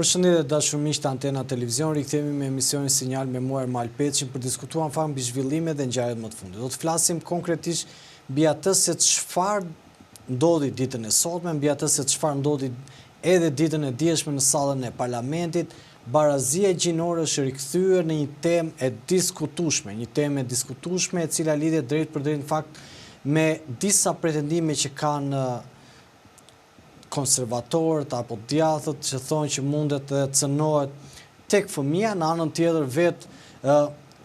Përshëndetje dashur miq të Antena Televizion, rikthehemi me emisionin Sinjal me mua Ermal Peçin për diskutuar në fakt mbi zhvillimet dhe ngjarjet më të fundit. Do të flasim konkretisht mbi atë se çfarë ndodhi ditën e sotme, mbi atë se çfarë ndodhi edhe ditën e dieshme në sallën e parlamentit. Barazia gjinore është rikthyer në një temë e diskutueshme, e cila lidhet drejt për drejt në fakt me disa pretendime që kanë konservatorët apo djathët që thonë që mundet të cënohet tek fëmia, në anën tjetër vetë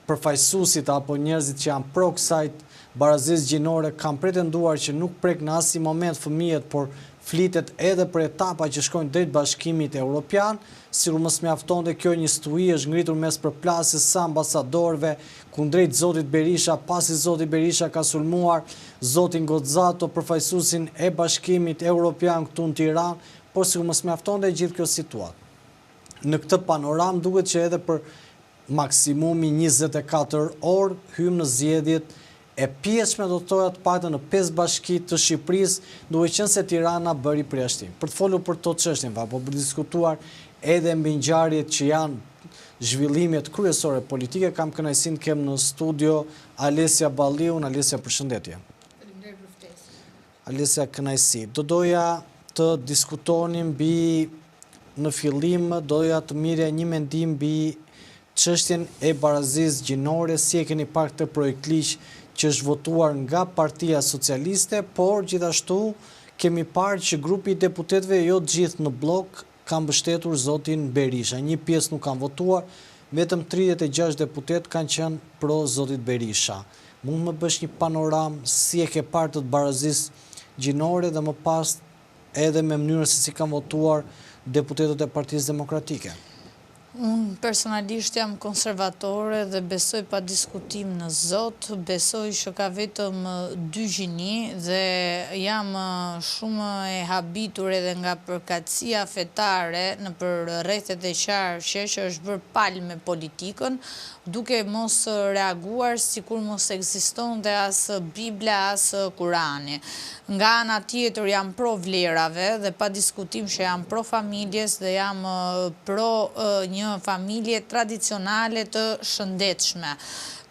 përfaqësuesit apo njerëzit që janë pro kësaj barazisë gjinore kanë pretenduar që nuk prek në asnjë moment fëmijët, por flitet edhe për etapa që shkojnë drejt Bashkimit Evropian. Sikur mos mjaftonte kjo një stui është ngritur mes përplasjes së ambasadorëve kundrejt zotit Berisha, pasi zoti Berisha ka sulmuar zotin Goxato, përfaqësuesin e Bashkimit Evropian këtu në Tiranë, por sikur mos mjaftonte gjithë kjo situatë. Në këtë panoramë duket që edhe për maksimumi 24 orë hym në zgjedhjet e pjesme, do të thoja të paktën në 5 bashki të Shqipërisë, duke qenë se Tirana bëri përjashtim. Për të folur për këtë çështje, po për diskutuar edhe mbi ngjarjet që janë zhvillimet kryesore politike, kam kënaqësinë kem në studio Alesia Balliun. Alesia, përshëndetje. Faleminderit për ftesën. Alesia, kënaqësi. Doja të diskutonim mbi, në fillim doja të mirja një mendim mbi çështjen e barazisë gjinore, si e keni parë këtë projekt ligj që është votuar nga Partia Socialiste, por gjithashtu kemi parë që grupi i deputetëve jo gjithë në blok kanë mbështetur zotin Berisha. Një pjesë nuk kanë votuar, vetëm 36 deputet kanë qenë pro zotit Berisha. Mund më bësh një panoramë si e ke parë të barazisë gjinore dhe më pas edhe me mënyrën se si kanë votuar deputetët e Partisë Demokratike? Unë personalisht jam konservatore dhe besoj pa diskutim në Zot, besoj që ka vetëm 2 gjini dhe jam shumë e habitur edhe nga përkatësia fetare në për rrethet e qarqe që është bërë palë me politikën, duke mos reaguar sikur mos ekziston dhe as Bibla as Kurani. Nga ana tjetër jam pro vlerave dhe pa diskutim që jam pro familjes dhe jam pro një familje tradicionale të shëndetshme.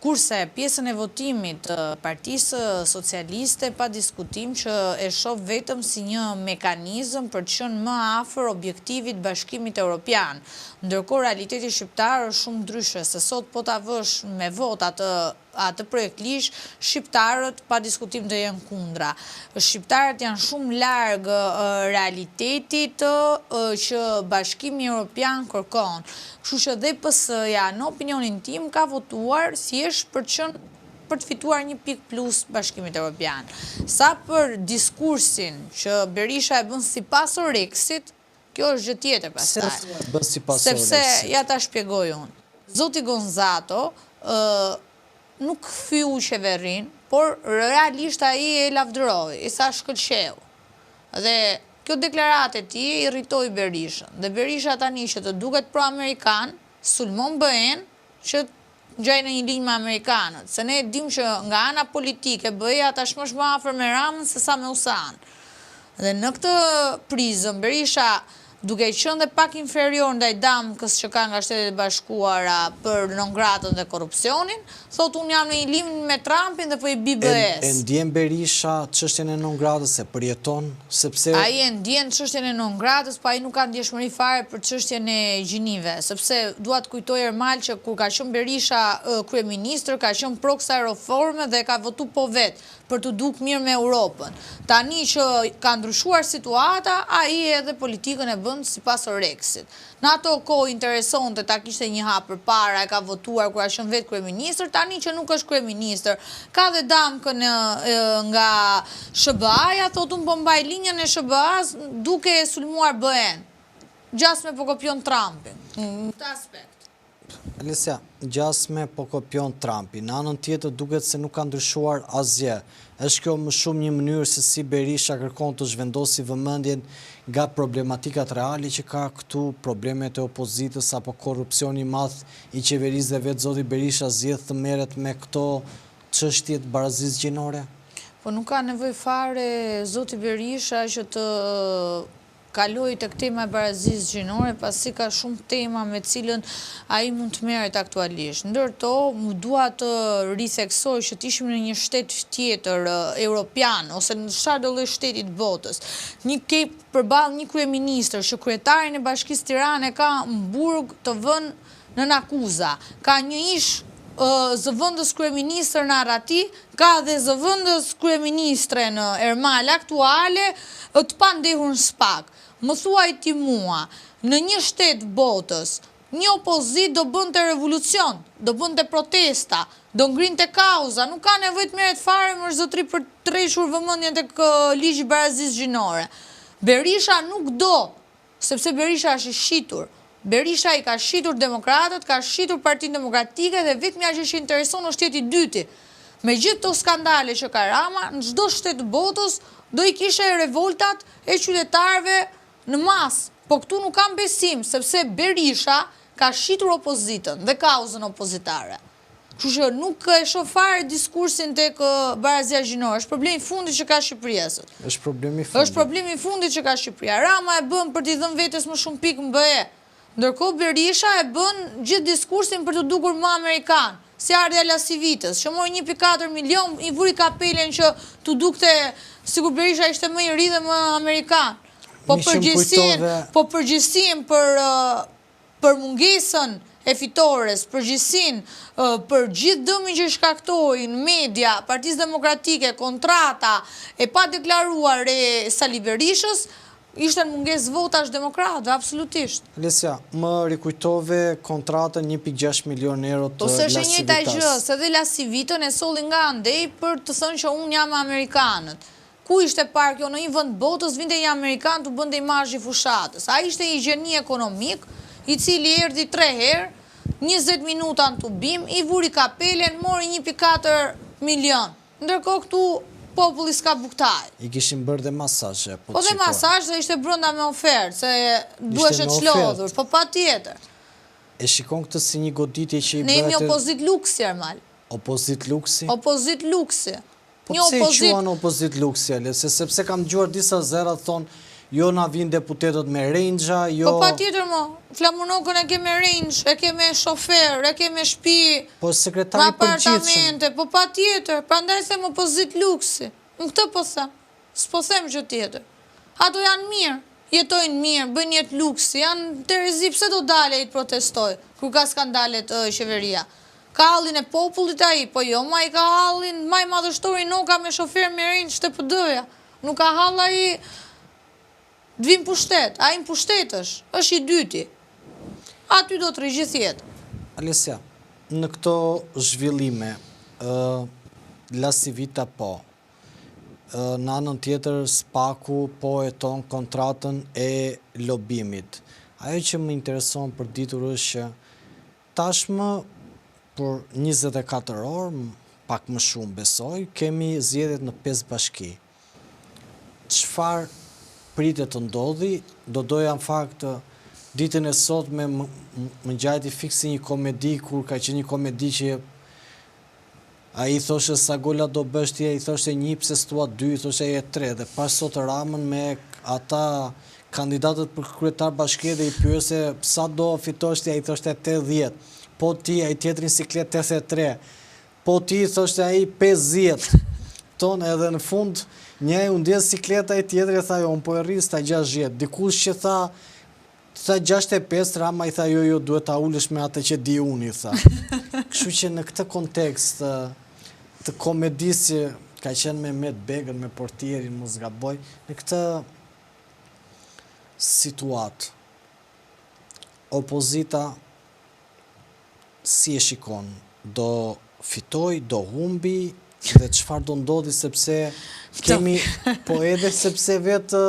Kurse pjesën e votimit të Partisë Socialiste pa diskutim që e shoh vetëm si një mekanizëm për të qenë më afër objektivit Bashkimit Evropian. Ndërkohë realiteti shqiptar është shumë ndryshe, se sot po ta vësh me vot atë projekt ligj, shqiptarët pa diskutim do jenë kundra. Shqiptarët janë shumë larg realitetit që Bashkimi Evropian kërkon. Kështu që dhe PS-ja në opinionin tim ka votuar thjesht për të fituar një pik plus Bashkimit Evropian. Sa për diskursin që Berisha e bën sipas Orexit, kjo është gjë tjetër pastaj. Sepse ja ta shpjegoj unë. Zoti Goxato nuk fyu qeverin, por realisht ai e lavdëroi, i sa shkëlqeu. Dhe kjo deklaratë e tij irritoi Berishën. Dhe Berisha tani që të duket pro-amerikan, sulmon BE-n që gjajnë në një linjë me amerikanët. Se ne dim që nga ana politike BE-ja tashmë është më afër me Ramën se sa me USA-n. Dhe në këtë prizëm Berisha, duke qenë dhe pak inferior ndaj damkës që ka nga Shtetet e Bashkuara për non-gratën dhe korrupsionin, thot unë jam në një linjë me Trumpin dhe po i bi BE-s. E ndjen Berisha çështjen e non-gratës, se përjeton, sepse ai e ndjen çështjen e non-gratës, po ai nuk ka ndjeshmëri fare për çështjen e gjinive, sepse dua të kujtoj Ermal që kur ka qenë Berisha kryeministër, ka qenë pro kësaj reforme dhe ka votu po vetë për të duk mirë me Europën. Tani që ka ndryshuar situata, ai edhe politikën e bën sipas Orexit. Në ato kohë interesonte ta kishte një hap përpara, e ka votuar kur ka qenë vetë kryeministër, tani që nuk është kryeministër, ka dhe damkën nga SBA-ja, thotë unë po mbaj linjën e SBA-s duke e sulmuar BE-n. Gjasme po kopjon Trumpin në këtë aspekt. Alesia, gjasme po kopjon Trumpi. Në anën tjetër duket se nuk ka ndryshuar asgjë. Është kjo më shumë një mënyrë se si Berisha kërkon të zhvendosi vëmendjen nga problematikat reali që ka këtu, problemet e opozitës apo korrupsioni i madh i qeverisë dhe vetë zoti Berisha zgjedh të merret me këto çështje të barazisë gjinore? Po nuk ka nevojë fare zoti Berisha që të kaloj të tema e barazisë gjinore, pasi ka shumë tema me cilën a i mund të merret aktualisht. Ndërto, mu dua të ritheksoj që t'ishim në një shtet tjetër europian, ose në çfarëdo lloj shtetit botës. Përballë një kryeministër që kryetarin e Bashkisë Tirane ka në burg të vënë në akuza, ka një ish zëvëndës kryeministër në Arati, ka dhe zëvëndës kryeministre në Ermal aktuale, të pandehur në spak. Më thuaj ti mua, në një shtet botës, një opozit do bënte revolucion, do bënte protesta, do ngrinte kauza, nuk ka nevojë të merret fare më zotri për të rreshur vëmendjen tek ligji i barazisë gjinore. Berisha nuk do, sepse Berisha është i shitur. Berisha i ka shitur demokratët, ka shitur Partinë Demokratike dhe vetëm ajo që intereson është jeti i dyti. Me gjithë të skandale që ka Rama, në çdo shtet të botës do i kishe revoltat e qytetarëve në masë. Po këtu nuk kam besim, sepse Berisha ka shitur opozitën dhe kauzën opozitare. Kështu që nuk e shoh fare diskursin tek barazia gjinore, është problemi i fundit që ka Shqipëria sot. Është problemi i fundit. Është problemi i fundit që ka Shqipëria. Rama e bën për t'i dhënë vetes më shumë pikë në BE. Ndërkohë Berisha e bën gjithë diskursin për të dukur më amerikan, si ardha Lasivitës, që mori 1.4 milion, i vuri kapelen që t'u dukte sikur Berisha ishte më i ri dhe më amerikan. Po përgjegjësinë për mungesën e fitores, përgjegjësinë për gjithë dëmin që shkaktoi në media, Partisë Demokratike, kontrata e pa deklaruar e Sali Berishës, ishte në mungesë votash demokratëve, absolutisht. Lesja, më rikujtove kontratën 1.6 milion euro të Po s'është e njëjta gjë, se dhe Lasivitën e solli nga andej për të thënë që unë jam amerikanët. Ku ishte parë kjo në një vend botës, vinte një amerikan të bënde imazh i fushatës. A ishte një gjeni ekonomik, i cili erdhi 3 herë, 20 minuta në tubim, i vuri kapelen, mori 1.4 milion. Ndërkohë këtu populli s'ka buktaj. I kishin bërë dhe masazhe. Po dhe masazh dhe ishte brenda me ofertë, se duhesh e çlodhur, po patjetër. E shikon këtë si një goditje që i bëhet... Ne jemi opozit luksi, Ermal. Opozit luksi? Opozit luksi. Po pse i quan opozit luksi, sepse kam dëgjuar disa zëra thonë, jo na vijnë deputetët me Rangja, jo... Po patjetër mo, Flamunokën e ke me Range, e ke me shofer, e ke me shtëpi, po sekretari përgjithshëm. Apartamente, po patjetër, prandaj them opozit luksi. Në këtë po them, s'po them gjë tjetër. Ato janë mirë, jetojnë mirë, bëjnë jetë luksi, janë terezi, pse do dale i të protestoj, kur ka skandalet qeveria. Ka hallin e popullit ai, po jo, ma i ka hallin, ma i madhështori Noka me shofer me Range të PD-ja. Nuk ka hall ai dvim pushtet, a i më pushtetësh, është i dyti. Aty do të rrigjith jetë. Alesja, në këto zhvillime, Lasivita po, në anën tjetër Spaku po e ton kontratën e lobimit. Ajo që më intereson për ditur është që tashmë për 24 orë, pak më shumë besoj, kemi zgjedhjet në 5 bashki. Çfarë pritet të ndodhi, do doja në fakt ditën e sot me më gjajti fiksi një komedi, kur ka që një komedi që a i thoshe sa gola do bështi, a i thoshe 1 pse s'tua 2, thoshe e 3, dhe pas sot Ramën me ata kandidatët për kryetar bashkie dhe i pyese sa do fitoshti, a i thoshe 80, po ti, a i tjetrin siklet 83, po ti, thoshe a i 50, ton edhe në fund, një e undjes sikleta e tjetër e tha jo, unë po e rris ta 60, dikush që tha 65, Rama i tha jo, duhet ta ulesh me atë që di unë, i tha. Kështu që në këtë kontekst të komedisë ka qenë me Mehmet Begën, me portierin, mos gaboj, në këtë situatë, opozita si e shikon, do fitoj, do humbi, dhe çfarë do ndodhi sepse kemi, po edhe sepse vetë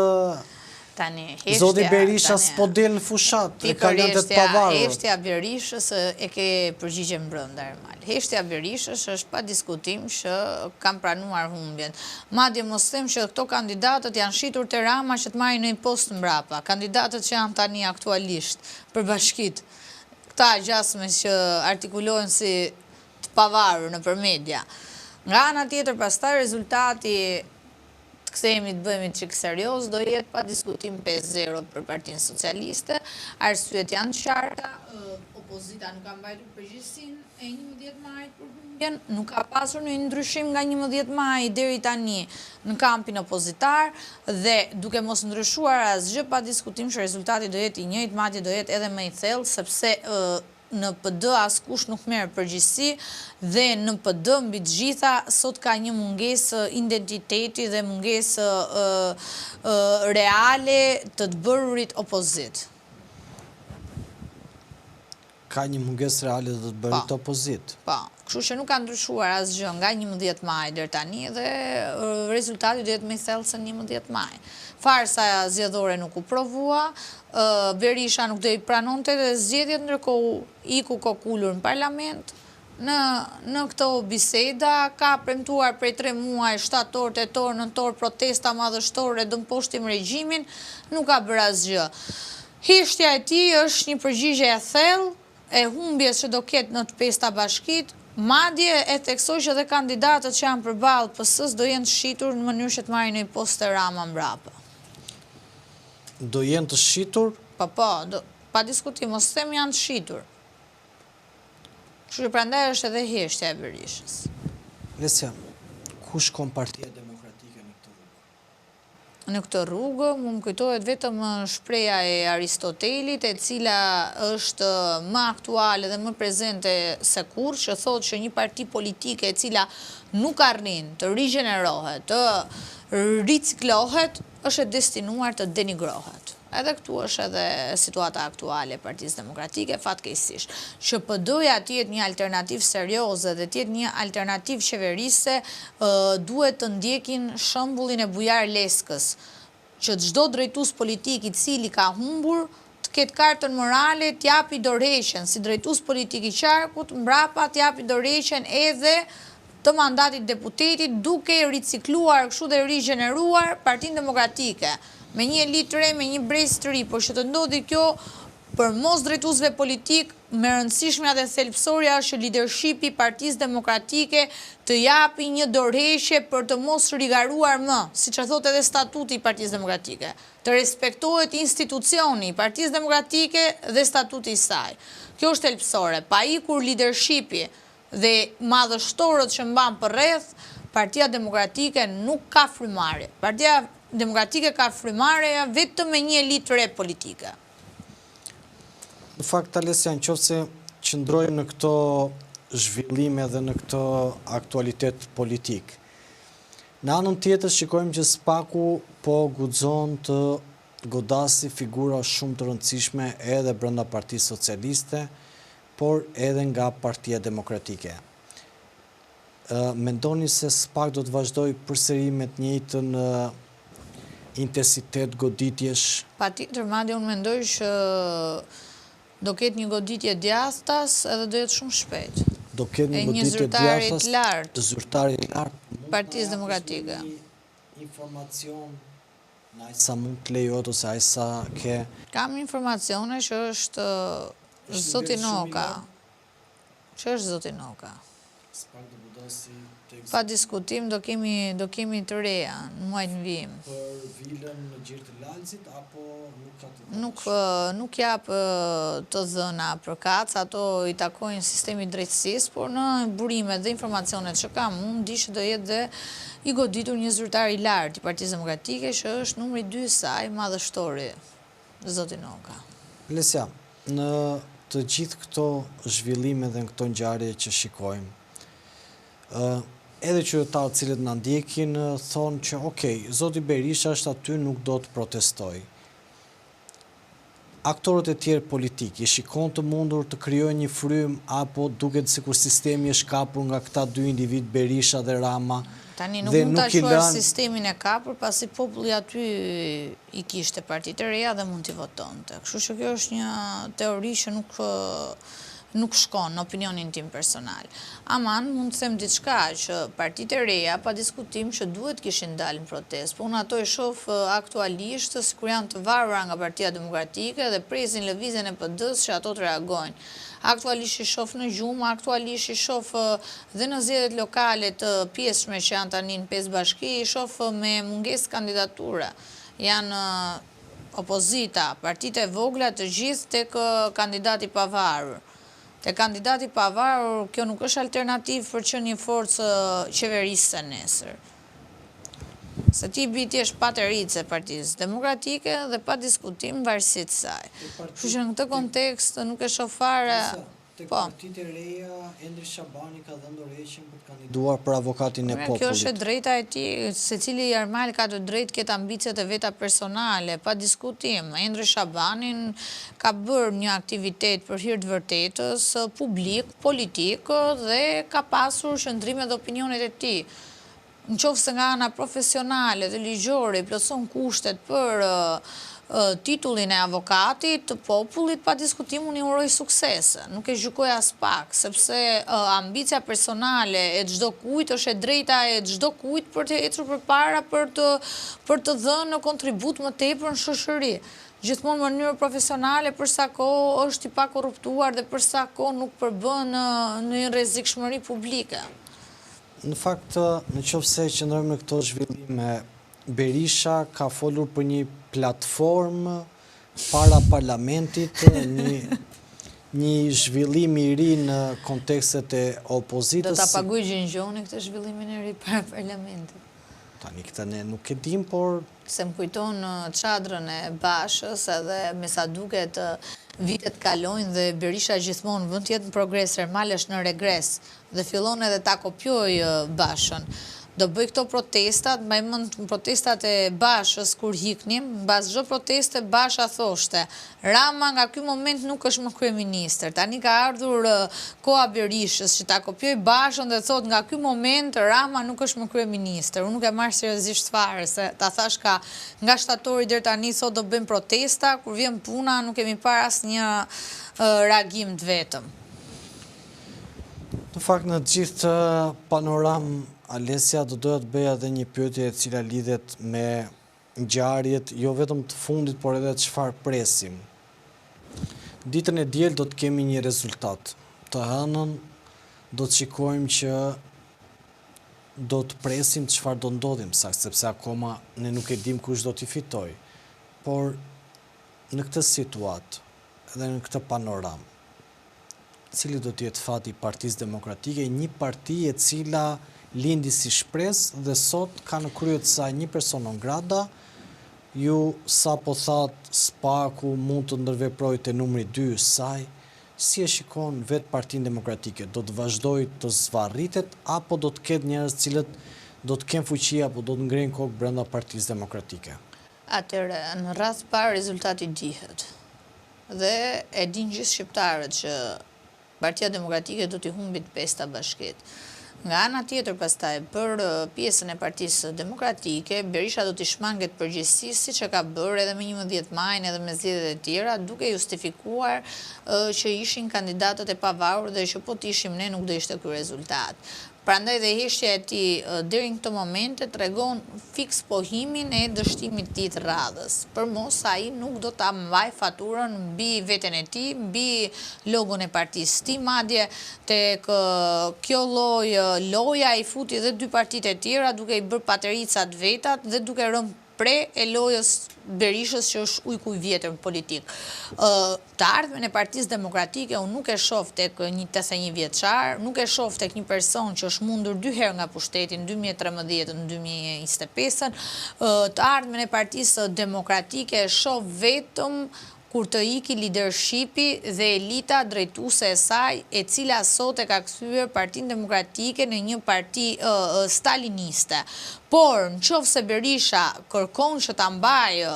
Zoti Berisha s'po del në fushat, e ka lënë të pavarur. Heshtja Berishës e ke përgjigjen brenda, Ermal. Heshtja Berishës është pa diskutim që kam pranuar humbjen. Madje mos them që këto kandidatët janë shitur te Rama që të marrin një post mbrapa. Kandidatët që janë tani aktualisht për bashkit. Këta gjasme që artikulohen si të pavarur nëpër media. Nga ana tjetër, pastaj rezultati të kthehemi të bëhemi çik serioz, do jetë pa diskutim 5-0 për Partinë Socialiste. Arsyet janë të qarta, opozita nuk ka mbajtur përgjegjësinë e 11 majit për humbjen, nuk ka pasur një ndryshim nga 11 maj deri tani në kampin opozitar dhe duke mos ndryshuar asgjë pa diskutim që rezultati do jetë i njëjtë, madje do jetë edhe më i thellë sepse në PD askush nuk merr përgjegjësi dhe në PD mbi të gjitha sot ka një mungesë identiteti dhe mungesë reale të bërurit opozit. Ka një mungesë reale të bërurit opozit. Po, kështu që nuk ka ndryshuar asgjë nga 11 maj deri tani dhe rezultati do jetë më i thellë se 11 maj. Farsa zgjedhore nuk u provua, Berisha nuk do i pranonte dhe zgjedhjet, ndërkohë iku kokulur në parlament. Në këto biseda ka premtuar prej 3 muaj, shtator, tetor, nëntor, protesta madhështore, dëmposhtim regjimin, nuk ka bërë asgjë. Hishtja e tij është një përgjigje e thellë e humbjes që do ketë në të 5 bashkit, madje e theksoj që edhe kandidatët që janë përballë PS-s do jenë shitur në mënyrë që të marrin një post të Rama mbrapa. Do jenë të shitur? Po, pa diskutim, ose them janë të shitur. Kështu që prandaj është edhe hishtja e Berishës. Lesja, ku shkon Partia Demokratike në këtë rrugë? Në këtë rrugë, më kujtohet vetëm shpreha e Aristotelit, e cila është më aktuale dhe më prezente se kur, që thotë që një parti politike e cila nuk arrin të rigjenerohet, të riciklohet, është e destinuar të denigrohet. Edhe këtu është edhe situata aktuale e Partisë Demokratike, fatkeqësisht. Që PD-ja të jetë një alternativë serioze dhe të jetë një alternativë qeverise, duhet të ndjekin shembullin e Bujar Leskës, që çdo drejtues politik i cili ka humbur të ketë kartën morale, t'japi dorëheqjen si drejtues politik i qarkut, mbrapa t'japi dorëheqjen edhe të mandatit deputetit, duke ricikluar kështu dhe rigjeneruar Partinë Demokratike, me një elitë të re, me një brez të ri, por që të ndodhi kjo për mos drejtuesve politik, me rëndësishmja dhe thelbësorja është që leadershipi i Partisë Demokratike të japi një dorëheqje për të mos rigaruar më, siç e thotë edhe statuti i Partisë Demokratike, të respektohet institucioni i Partisë Demokratike dhe statuti i saj. Kjo është thelbësore, pa ikur leadershipi dhe madhështorët që mban përreth, Partia Demokratike nuk ka frymarrje. Partia Demokratike ka frymarrje vetëm me një elitë të re politike. Në fakt, Alesja, nëse qëndrojmë në këto zhvillime dhe në këto aktualitet politik, në anën tjetër shikojmë që spaku po guxon të godasi figura shumë të rëndësishme edhe brenda Partisë Socialiste, por edhe nga Partia Demokratike. Mendoni se SPAK do të vazhdoj përsëri me të njëjtën intensitet goditjesh? Patjetër, madje unë mendoj që do ketë një goditje djathtas edhe do jetë shumë shpejt. Do ketë një goditje djathtas të zyrtarit të lartë Partisë Demokratike. Informacion në sa mund të lejohet ose ai sa ke? Kam informacione që është Zoti Noka. Që është Zoti Noka? Pa diskutim do kemi të reja në muajin vim. Për vilën në Gjirë të Lalësit apo nuk ka të dhënë? Nuk jap të dhëna për kac, ato i takojnë sistemit drejtësisë, por në burimet dhe informacionet që kam, unë di që do jetë dhe i goditur një zyrtar i lartë i Partisë Demokratike, që është numri 2 i saj, madhështori, Zoti Noka. Lesja, në të gjithë këto zhvillime dhe në këto ngjarje që shikojmë, edhe qytetarët cilët na ndjekin thonë që okej, Zoti Berisha është aty, nuk do të protestoj. Aktorët e tjerë politik, i shikon të mundur të krijojnë një frym apo duket sikur sistemi është kapur nga këta dy individ, Berisha dhe Rama? Tani nuk mund ta shuar sistemin e kapur, pasi populli aty i kishte partitë të reja dhe mund t'i votonte. Kështu që kjo është një teori që nuk shkon në opinionin tim personal. Aman, mund të them diçka që partitë e reja pa diskutim që duhet kishin dalë në protestë, por unë ato i shoh aktualisht sikur janë të varura nga Partia Demokratike dhe presin lëvizjen e PD-s që ato të reagojnë. aktualisht i shoh në gjumë, aktualisht i shoh dhe në zgjedhjet lokale të pjesshme që janë tani në 5 bashki, i shoh me mungesë kandidature. Janë opozita, partitë e vogla të gjithë tek kandidati pavarur. Te kandidati pavarur, kjo nuk është alternativë për që një forcë qeverisë nesër. Se ti biti është patërice Partisë Demokratike dhe pa diskutim varësit saj. Kështu që në këtë kontekst nuk e shoh fare. Tek partitë e reja, Endri Shabani ka dhënë dorëheqjen për të kandiduar për avokatin e popullit. Kjo është e drejta e tij, secili jarmal ka të drejtë këtë ambicet e veta personale, pa diskutim. Endri Shabanin ka bërë një aktivitet për hir të vërtetës, publik, politik dhe ka pasur qëndrime dhe opinionet e tij. Në qoftë se nga ana profesionale dhe ligjore i plotëson kushtet për titullin e avokatit të popullit, pa diskutim unë i uroj suksese. Nuk e gjykoj as pak, sepse ambicia personale e çdo kujt është e drejta e çdo kujt për të ecur përpara për të dhënë në kontribut më tepër në shoqëri. Gjithmonë në mënyrë profesionale për sa kohë është i pakorruptuar dhe për sa kohë nuk përbën në rrezikshmëri publike. Në fakt, në qoftë se qëndrojmë në këto zhvillime, Berisha ka folur për një platformë para parlamentit, një zhvillim i ri në kontekstet e opozitës. Do ta paguaj Gjingjoni këtë zhvillimin e ri para parlamentit. Tani këtë ne nuk e dim, por se më kujton çadrën e Bashës, edhe me sa duket vitet kalojnë dhe Berisha gjithmonë vend të jetë në progres, Ermal është në regres dhe fillon edhe ta kopjoj Bashën. Do bëj këto protestat, mbaj mend protestat e Bashës kur hiknim, mbas çdo proteste Basha thoshte, Rama nga ky moment nuk është më kryeministër. Tani ka ardhur koha Berishës që ta kopjoj Bashën dhe thot nga ky moment Rama nuk është më kryeministër. Unë nuk e marr seriozisht fare se ta thash ka nga shtatori deri tani thot do bëjmë protesta, kur vjen puna nuk kemi parë asnjë reagim të vetëm. Në fakt në gjithë panoram Alesja do doja të bëja edhe një pyetje e cila lidhet me ngjarjet jo vetëm të fundit, por edhe çfarë presim. Ditën e diel do të kemi një rezultat. Të hënën do të shikojmë që do të presim çfarë do ndodhi më saktë, sepse akoma ne nuk e dim kush do t'i fitojë. Por në këtë situatë edhe në këtë panoram, cili do të jetë fati i Partisë Demokratike, një parti e cila lindi si shpresë dhe sot ka në krye të saj një person non grata. Ju sa po thatë Spaku mund të ndërveprojë te numri 2 saj. Si e shikon vetë Partinë Demokratike? Do të vazhdojë të zvarritet apo do të ketë njerëz cilët do të kenë fuqi apo do të ngrenë kokë brenda Partisë Demokratike? Atëherë, në radhë parë rezultati dihet. Dhe e din gjithë shqiptarët që Partia Demokratike do t'i humbit 5 bashkiet. Nga ana tjetër pastaj për pjesën e Partisë Demokratike, Berisha do t'i shmanget përgjegjësisht siç e ka bërë edhe me 11 majin edhe me zgjedhjet e tjera, duke justifikuar që ishin kandidatët e pavarur dhe që po t'ishim ne nuk do ishte ky rezultat. Prandaj dhe heshtja e tij deri në këtë moment tregon fiks pohimin e dështimit të tij të radhës. Për mos ai nuk do ta mbaj faturën mbi veten e tij, mbi logon e partisë së tij, madje tek kjo loja i futi edhe 2 partitë e tjera duke i bërë paterica të vetat dhe duke rënë pre e lojës Berishës që është ujku i vjetër në politik. Të ardhmen e Partisë Demokratike unë nuk e shoh tek një 81 vjeçar, nuk e shoh tek një person që është mundur 2 herë nga pushteti në 2013 në 2025. Të ardhmen e Partisë Demokratike e shoh vetëm kur të iki leadershipi dhe elita drejtuese e saj, e cila sot e ka kthyer Partinë Demokratike në një parti staliniste. Por nëse Berisha kërkon që ta mbajë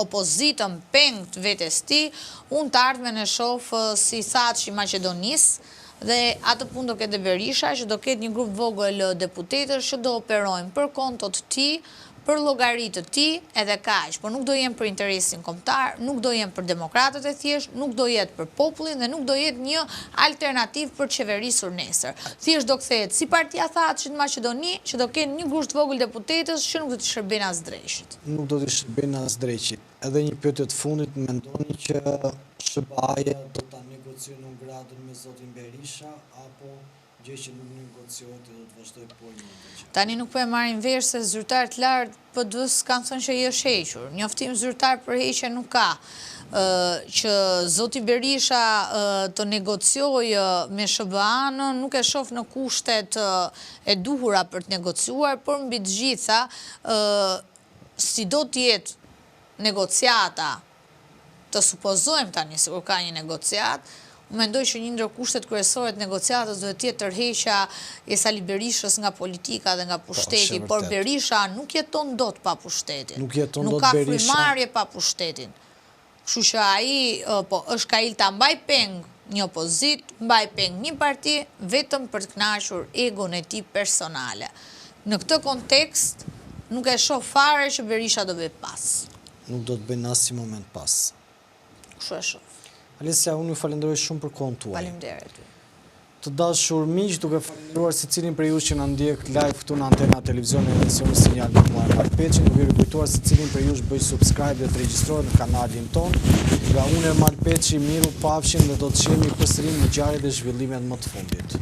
opozitën pengt vetes tij, unë të ardhmen e shoh si thatë i Maqedonisë dhe atë punë do ketë Berisha që do ketë një grup vogël deputetësh që do operojnë për kontot të tij, për llogaritë të tij edhe kaq, por nuk do jenë për interesin kombëtar, nuk do jenë për demokratët e thjesht, nuk do jetë për popullin dhe nuk do jetë një alternativë për të qeverisur nesër. Thjesht do kthehet si partia thatëshit në Maqedoni, që do kenë një grusht vogël deputetësh që nuk do të shërbejnë as drejshit. Nuk do të shërbejnë as drejshit. Edhe një pyetje të fundit, mendoni që SBA-ja do ta negociojë negociojë në gradën me zotin Berisha, apo gjë që nuk negociohet dhe do të vazhdoj po Tani nuk po e marrin vesh se zyrtarët lartë PD-s kanë thënë që i është hequr. Njoftim zyrtar për heqje nuk ka. Që zoti Berisha të negociojë me SBA-n nuk e shoh në kushtet e duhura për të negociuar, por mbi të gjitha si do të jetë negociata, të supozojmë tani se kur ka një negociat, mendoj që një ndër kushtet kryesore të negociatës duhet të jetë tërheqja e Sali Berishës nga politika dhe nga pushteti, por Berisha nuk jeton dot pa pushtetin. Nuk ka frymarrje pa pushtetin. Kështu që ai është kail ta mbaj peng një opozit, mbaj peng një parti vetëm për të kënaqur egon e tij personale. Në këtë kontekst nuk e shoh fare që Berisha do bëj pas. Nuk do të bëjnë asnjë moment pas. Kështu e shoh. Alesia, unë ju falenderoj shumë për kohën tuaj. Faleminderit. Të dashur miq, duke falenderuar secilin prej jush që na ndjek live këtu në antena televizion e emisionit Sinjal me Muar Marpeçi, duke ju kujtuar secilin prej jush bëj subscribe dhe të regjistrohet në kanalin ton. Nga unë Marpeçi, miru pafshim dhe do të shihemi përsëri në ngjarjet dhe zhvillimet më të fundit.